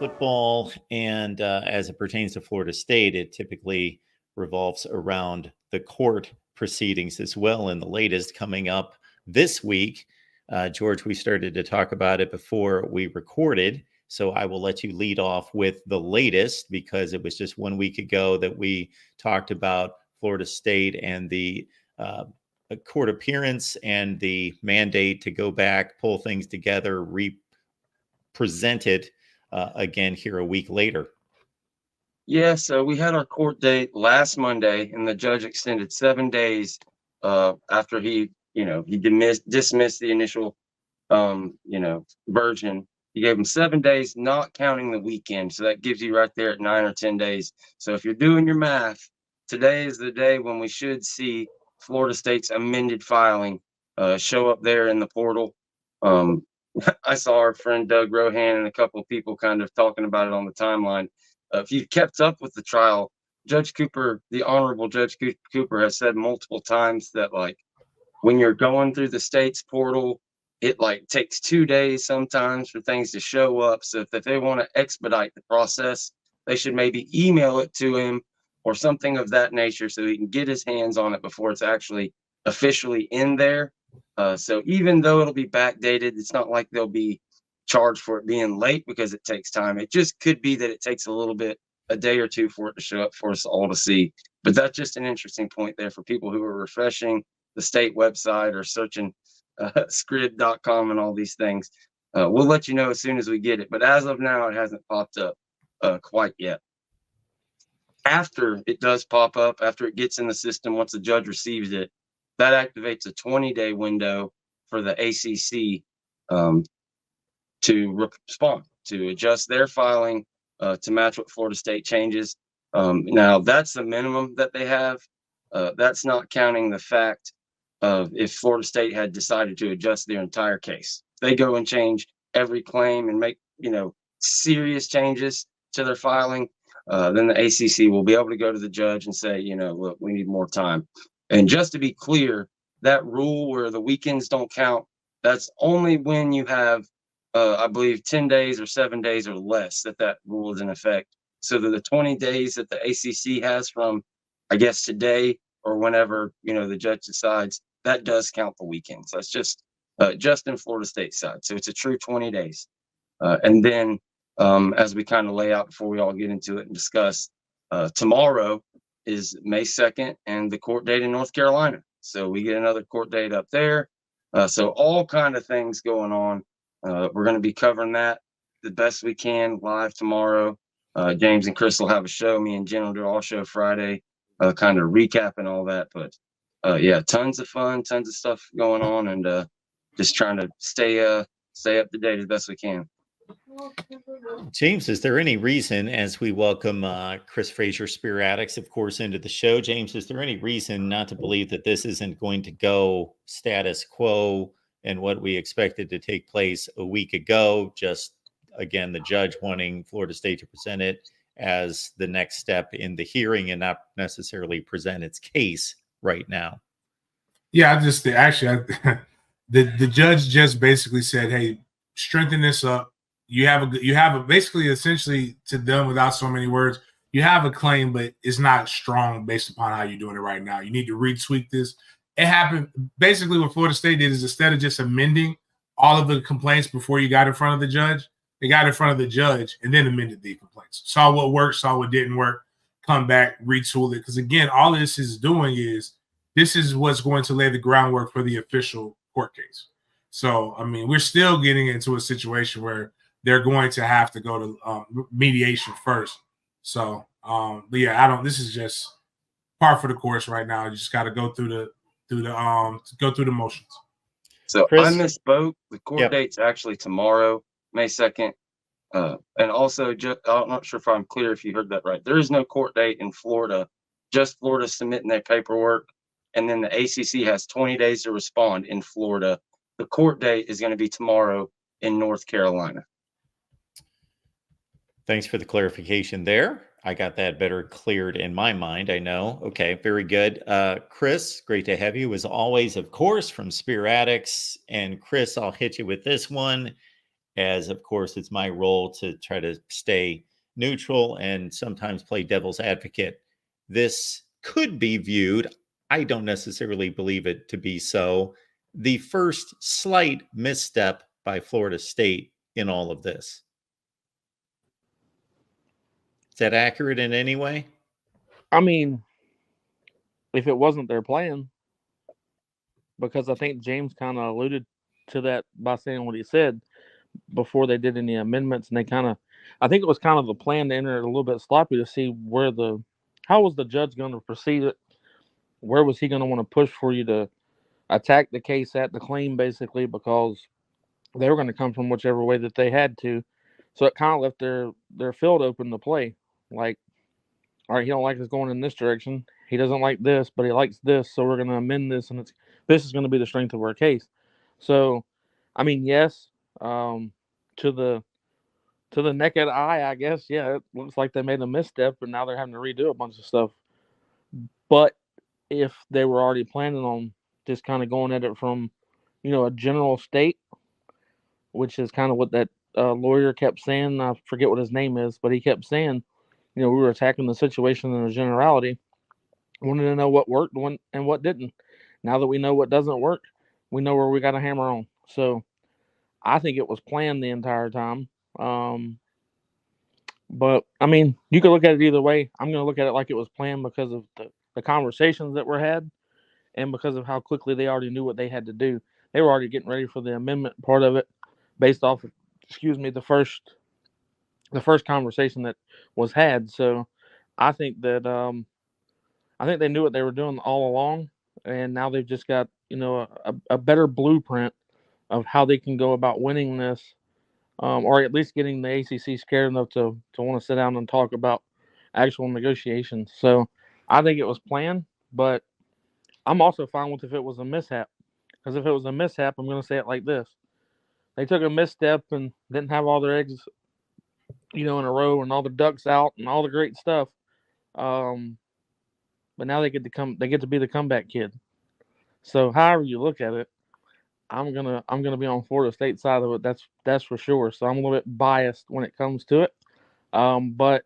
football, and as it pertains to Florida State, it typically revolves around the court proceedings as well. And the latest coming up this week, George, we started to talk about it before we recorded. So I will let you lead off with the latest, because it was just 1 week ago that we talked about Florida State and the court appearance and the mandate to go back, pull things together, represent it again here a week later. Yeah, so we had our court date last Monday, and the judge extended 7 days after he dismissed the initial, version. He gave him 7 days, not counting the weekend. So that gives you right there at 9 or 10 days. So if you're doing your math, today is the day when we should see Florida State's amended filing show up there in the portal. I saw our friend Doug Rohan and a couple of people kind of talking about it on the timeline. If you've kept up with the trial, Judge Cooper, the Honorable Judge Cooper, has said multiple times that, like, when you're going through the state's portal, it takes 2 days sometimes for things to show up. So if they want to expedite the process, they should maybe email it to him or something of that nature so he can get his hands on it before it's actually officially in there. So even though it'll be backdated, it's not like they'll be charged for it being late because it takes time. It just could be that it takes a day or two for it to show up for us all to see. But that's just an interesting point there for people who are refreshing the state website or searching scrib.com and all these things. We'll let you know as soon as we get it. But as of now, it hasn't popped up quite yet. After it does pop up, after it gets in the system, once the judge receives it, that activates a 20-day window for the ACC to respond, to adjust their filing to match what Florida State changes. Now, that's the minimum that they have. That's not counting the fact of if Florida State had decided to adjust their entire case. If they go and change every claim and make, serious changes to their filing, then the ACC will be able to go to the judge and say, look, we need more time. And just to be clear, that rule where the weekends don't count, that's only when you have, I believe, 10 days or 7 days or less that rule is in effect. So that the 20 days that the ACC has from, I guess, today or whenever, the judge decides, that does count the weekends. That's just in Florida State side. So it's a true 20 days. And then as we kind of lay out before we all get into it and discuss, tomorrow is May 2nd and the court date in North Carolina. So we get another court date up there. So all kind of things going on. We're going to be covering that the best we can live tomorrow. James and Chris will have a show. Me and Jen will do our show Friday, kind of recapping all that. But yeah, tons of fun, tons of stuff going on, and just trying to stay up to date as best we can. James, is there any reason, as we welcome Chris Frazier, Spear Addicts, of course, into the show, James, is there any reason not to believe that this isn't going to go status quo and what we expected to take place a week ago? Just, again, the judge wanting Florida State to present it as the next step in the hearing and not necessarily present its case right now. Yeah, the judge just basically said, hey, strengthen this up. You have basically, essentially, to them, without so many words, you have a claim, but it's not strong based upon how you're doing it right now. You need to retweak this. It happened basically what Florida State did is instead of just amending all of the complaints before you got in front of the judge, they got in front of the judge and then amended the complaints. Saw what worked, saw what didn't work, come back, retool it. Because again, all this is doing is this is what's going to lay the groundwork for the official court case. So, I mean, we're still getting into a situation where they're going to have to go to mediation first. So, but yeah, this is just par for the course right now. You just got to go through the motions. So Chris? I misspoke. The court date's actually tomorrow, May 2nd. And also, I'm not sure if I'm clear if you heard that right. There is no court date in Florida, just Florida submitting their paperwork. And then the ACC has 20 days to respond in Florida. The court date is going to be tomorrow in North Carolina. Thanks for the clarification there. I got that better cleared in my mind, I know. Okay, very good. Chris, great to have you as always, of course, from Spear Addicts. And Chris, I'll hit you with this one. as of course it's my role to try to stay neutral and sometimes play devil's advocate. This could be viewed, I don't necessarily believe it to be so, the first slight misstep by Florida State in all of this. Is that accurate in any way? I mean, if it wasn't their plan, because I think James kind of alluded to that by saying what he said before they did any amendments, and I think it was kind of the plan to enter it a little bit sloppy to see how was the judge going to proceed it, where was he going to want to push for you to attack the case at the claim, basically, because they were going to come from whichever way that they had to. So it kind of left their field open to play. Like, all right, he don't like us going in this direction. He doesn't like this, but he likes this, so we're going to amend this, and this is going to be the strength of our case. So, I mean, yes, to the naked eye, I guess, yeah, it looks like they made a misstep, and now they're having to redo a bunch of stuff. But if they were already planning on just kind of going at it from, a general state, which is kind of what that lawyer kept saying. I forget what his name is, but he kept saying, we were attacking the situation in a generality. Wanted to know what worked and what didn't. Now that we know what doesn't work, we know where we got to hammer on. So I think it was planned the entire time. But, I mean, you could look at it either way. I'm going to look at it like it was planned because of the conversations that were had and because of how quickly they already knew what they had to do. They were already getting ready for the amendment part of it based off of, the first conversation that was had. So I think that I think they knew what they were doing all along, and now they've just got a better blueprint of how they can go about winning this, or at least getting the ACC scared enough to want to sit down and talk about actual negotiations. So I think it was planned, but I'm also fine with if it was a mishap, because if it was a mishap, I'm going to say it like this: they took a misstep and didn't have all their eggs, in a row and all the ducks out and all the great stuff. But now they get to be the comeback kid. So however you look at it, I'm gonna be on Florida State side of it. That's for sure. So I'm a little bit biased when it comes to it. But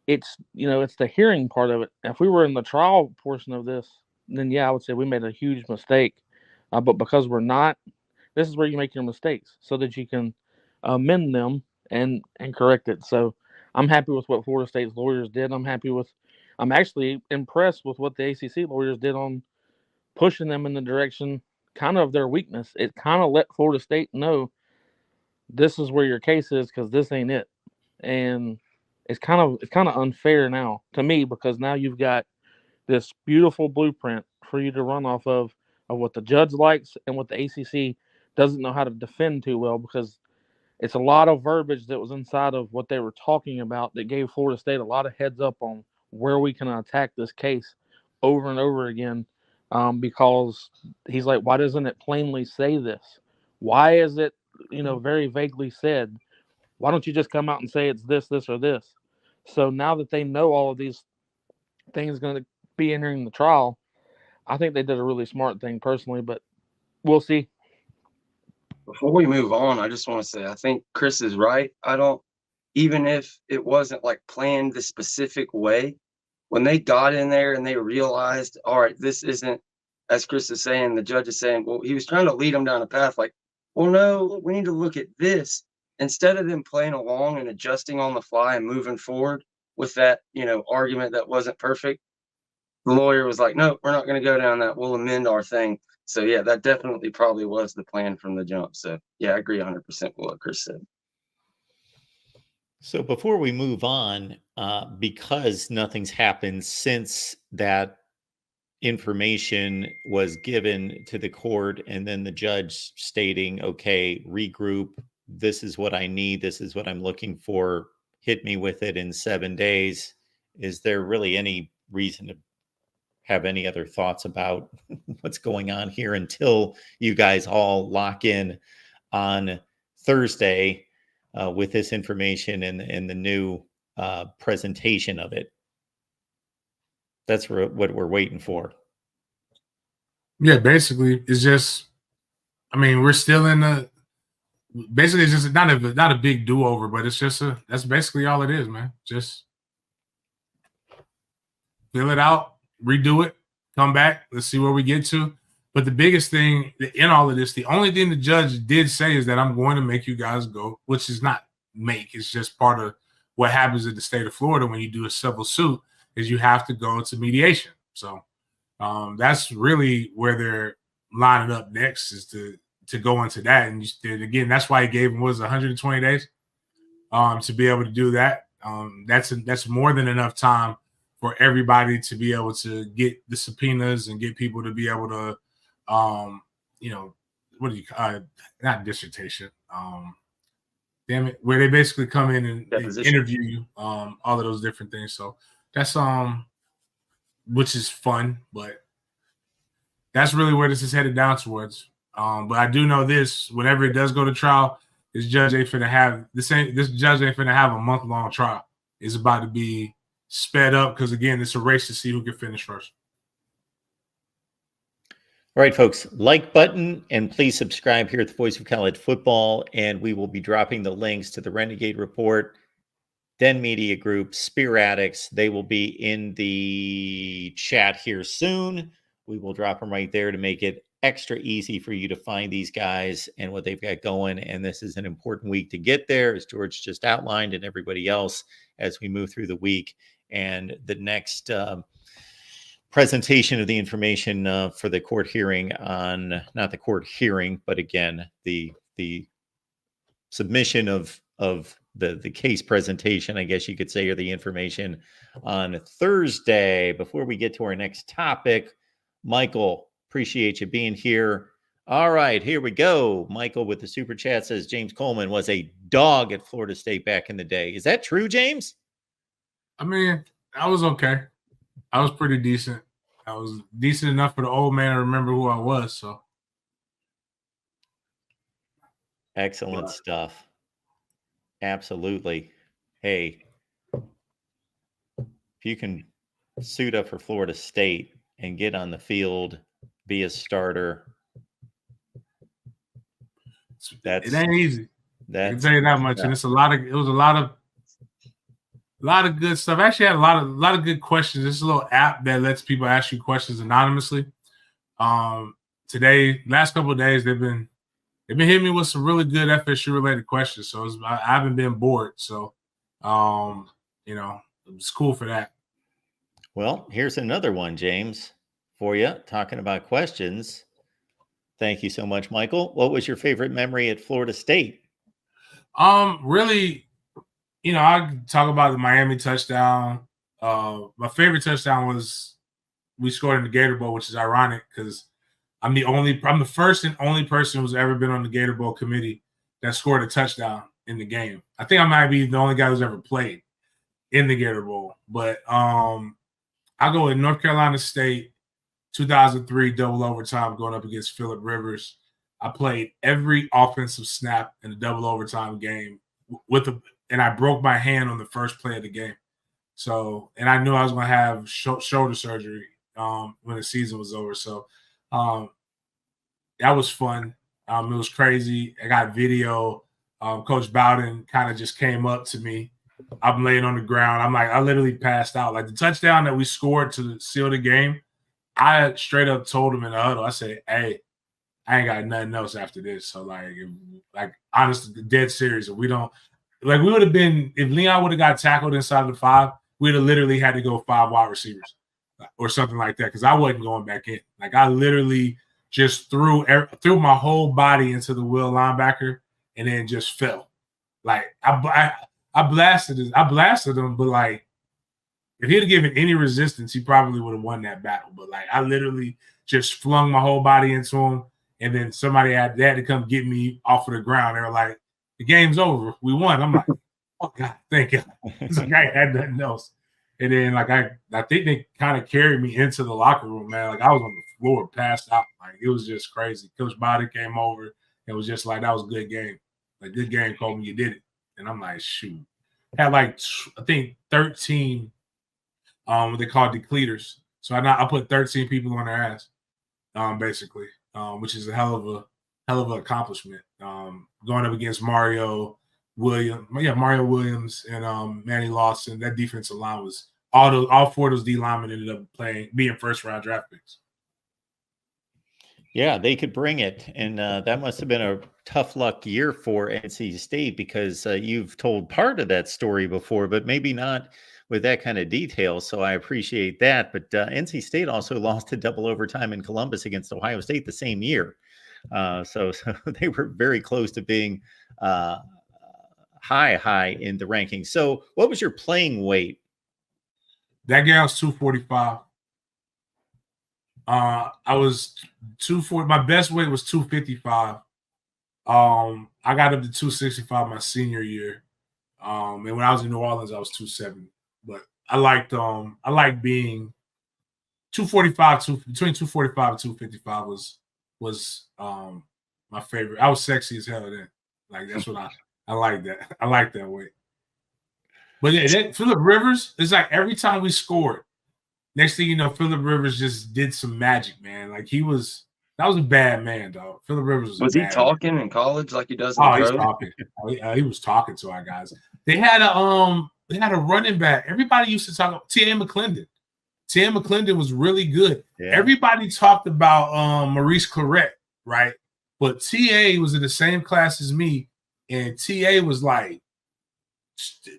it's it's the hearing part of it. If we were in the trial portion of this, then yeah, I would say we made a huge mistake. But because we're not, this is where you make your mistakes so that you can amend them and correct it. So I'm happy with what Florida State's lawyers did. I'm actually impressed with what the ACC lawyers did on pushing them in the direction kind of their weakness. It kind of let Florida State know this is where your case is because this ain't it. And it's kind of unfair now to me because now you've got this beautiful blueprint for you to run off of what the judge likes and what the ACC doesn't know how to defend too well, because it's a lot of verbiage that was inside of what they were talking about that gave Florida State a lot of heads up on where we can attack this case over and over again, because he's like, why doesn't it plainly say this? Why is it, very vaguely said? Why don't you just come out and say it's this, this, or this? So now that they know all of these things going to be entering the trial, I think they did a really smart thing personally, but we'll see. Before we move on, I just want to say I think Chris is right. Even if it wasn't like planned the specific way, when they got in there and they realized, all right, this isn't, as Chris is saying, the judge is saying, well, he was trying to lead them down a path like, well, no, we need to look at this. Instead of them playing along and adjusting on the fly and moving forward with that, argument that wasn't perfect, the lawyer was like, no, we're not going to go down that. We'll amend our thing. So, yeah, that definitely probably was the plan from the jump. So, yeah, I agree 100% with what Chris said. So before we move on, because nothing's happened since that information was given to the court and then the judge stating, okay, regroup, this is what I need, this is what I'm looking for, hit me with it in 7 days. Is there really any reason to have any other thoughts about what's going on here until you guys all lock in on Thursday with this information and the new presentation of it? That's what we're waiting for. Yeah, basically, it's just, I mean, we're still in basically it's just not a big do-over, but it's just that's basically all it is, man. Just fill it out, redo it, come back, let's see where we get to. But the biggest thing in all of this, the only thing the judge did say is that I'm going to make you guys go, which is not make, it's just part of what happens in the state of Florida when you do a civil suit, is you have to go to mediation. So that's really where they're lining up next, is to go into that. And again, that's why he gave him 120 days to be able to do that. That's more than enough time for everybody to be able to get the subpoenas and get people to be able to, what do you not dissertation, damn it, where they basically come in and interview you, all of those different things. So that's which is fun, but that's really where this is headed down towards. But I do know this: whenever it does go to trial, this judge ain't finna have a month-long trial. It's about to be sped up because, again, it's a race to see who can finish first. All right, folks, like button, and please subscribe here at the Voice of College Football, and we will be dropping the links to the Renegade Report, Den Media Group, Spear Addicts. They will be in the chat here soon. We will drop them right there to make it extra easy for you to find these guys and what they've got going. And this is an important week to get there, as George just outlined, and everybody else as we move through the week. And the next presentation of the information for the court hearing on, not the court hearing, but again, the submission of the case presentation, I guess you could say, or the information on Thursday. Before we get to our next topic, Michael, appreciate you being here. All right, here we go. Michael with the super chat says James Coleman was a dog at Florida State back in the day. Is that true, James? I mean, I was okay. I was pretty decent. I was decent enough for the old man to remember who I was. So excellent stuff. Absolutely. Hey, if you can suit up for Florida State and get on the field, be a starter, it ain't easy. I can tell you that much. And it was a lot of good stuff. I actually had a lot of good questions. This is a little app that lets people ask you questions anonymously. Today, last couple of days, they've been hitting me with some really good FSU related questions. So I haven't been bored. So, it's cool for that. Well, here's another one, James, for you, talking about questions. Thank you so much, Michael. What was your favorite memory at Florida State? Really, I talk about the Miami touchdown. My favorite touchdown was we scored in the Gator Bowl, which is ironic because I'm the first and only person who's ever been on the Gator Bowl committee that scored a touchdown in the game. I think I might be the only guy who's ever played in the Gator Bowl. But I go with North Carolina State, 2003 double overtime going up against Phillip Rivers. I played every offensive snap in the double overtime game and I broke my hand on the first play of the game. So, and I knew I was going to have shoulder surgery when the season was over. So that was fun. It was crazy. I got video. Coach Bowden kind of just came up to me. I'm laying on the ground. I literally passed out. Like the touchdown that we scored to seal the game, I straight up told him in the huddle, I said, hey, I ain't got nothing else after this. So honestly, dead serious. If we don't, we would have been, if Leon would have got tackled inside the 5, we'd have literally had to go 5 wide receivers or something like that. Cause I wasn't going back in. I literally just threw my whole body into the will linebacker and then just fell. I blasted him, but if he'd have given any resistance, he probably would have won that battle. But I literally just flung my whole body into him, and then somebody had to come get me off of the ground. They were like, "The game's over. We won." I'm like, "Oh God, thank you." It's I had nothing else. And then I think they kind of carried me into the locker room, man. I was on the floor, passed out. It was just crazy. Coach Body came over and was just like, "That was a good game. Good game, Coleman. You did it." And I'm like, "Shoot." Had I think 13. What they call decleters. So I put 13 people on their ass, basically, which is a hell of hell of an accomplishment. Going up against Mario Williams and Manny Lawson. That defensive line was all four of those D linemen ended up being first round draft picks. Yeah, they could bring it. And that must have been a tough luck year for NC State, because you've told part of that story before, but maybe not with that kind of detail. So I appreciate that. But NC State also lost to double overtime in Columbus against Ohio State the same year. So they were very close to being high in the rankings. So what was your playing weight? That guy was 245. I was 240. My best weight was 255. I got up to 265 my senior year. And when I was in New Orleans, I was 270. But I liked being 245 between 245 and 255 was my favorite. I was sexy as hell then. Like, that's what I like that. I like that weight. But yeah, Phillip Rivers, it's like every time we scored, next thing you know, Phillip Rivers just did some magic, man. Like, that was a bad man, dog. Phillip Rivers was he talking in college like he does in the pros? He's talking. He was talking to our guys. They had a running back. Everybody used to talk about T.A. McClendon. T.A. McClendon was really good. Yeah. Everybody talked about Maurice Clarett, right? But T.A. was in the same class as me, and T.A. was like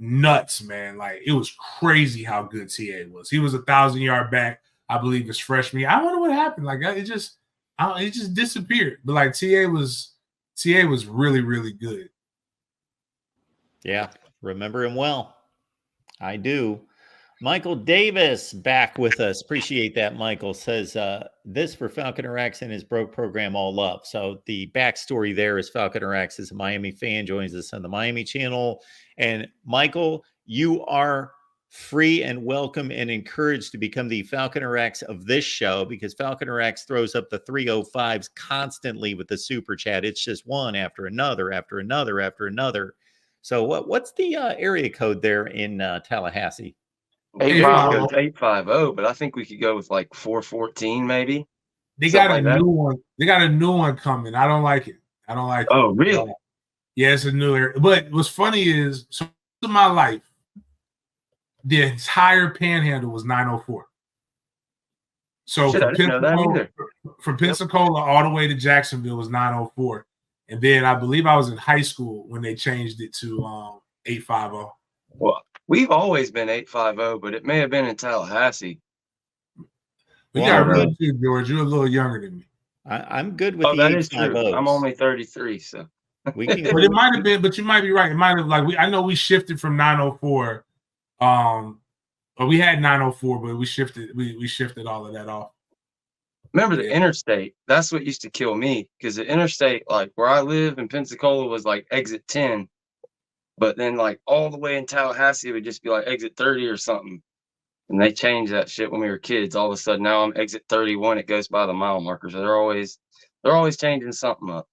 nuts, man. Like, it was crazy how good T.A. was. He was 1,000-yard back, I believe, his freshman year. I wonder what happened. Like, it just disappeared. But like, T.A. was really, really good. Yeah, remember him well. I do. Michael Davis back with us. Appreciate that. Michael says this for Falconer X and his Broke program all up. So the backstory there is Falconer X is a Miami fan, joins us on the Miami channel. And Michael, you are free and welcome and encouraged to become the Falconer X of this show, because Falconer X throws up the 305s constantly with the super chat. It's just one after another, after another, after another. So what's the area code there in Tallahassee? 850, but I think we could go with like 414 maybe. They got a new one. They got a new one coming. I don't like it. Oh, really? Yeah, it's a new area. But what's funny is, so in my life, the entire Panhandle was 904. So from Pensacola all the way to Jacksonville was 904. And then I believe I was in high school when they changed it to 850. Well, we've always been 850, but it may have been in Tallahassee. We got real too, George. You're a little younger than me. I'm good with the that is true. I'm only 33, so we can. But it might have been, but you might be right. It might have, like, I know we shifted from 904. But we had 904, but we shifted all of that off. Remember the interstate? That's what used to kill me, because the interstate, like where I live in Pensacola, was like exit 10. But then, like, all the way in Tallahassee, it would just be like exit 30 or something. And they changed that shit when we were kids. All of a sudden, now I'm exit 31. It goes by the mile markers. They're always changing something up.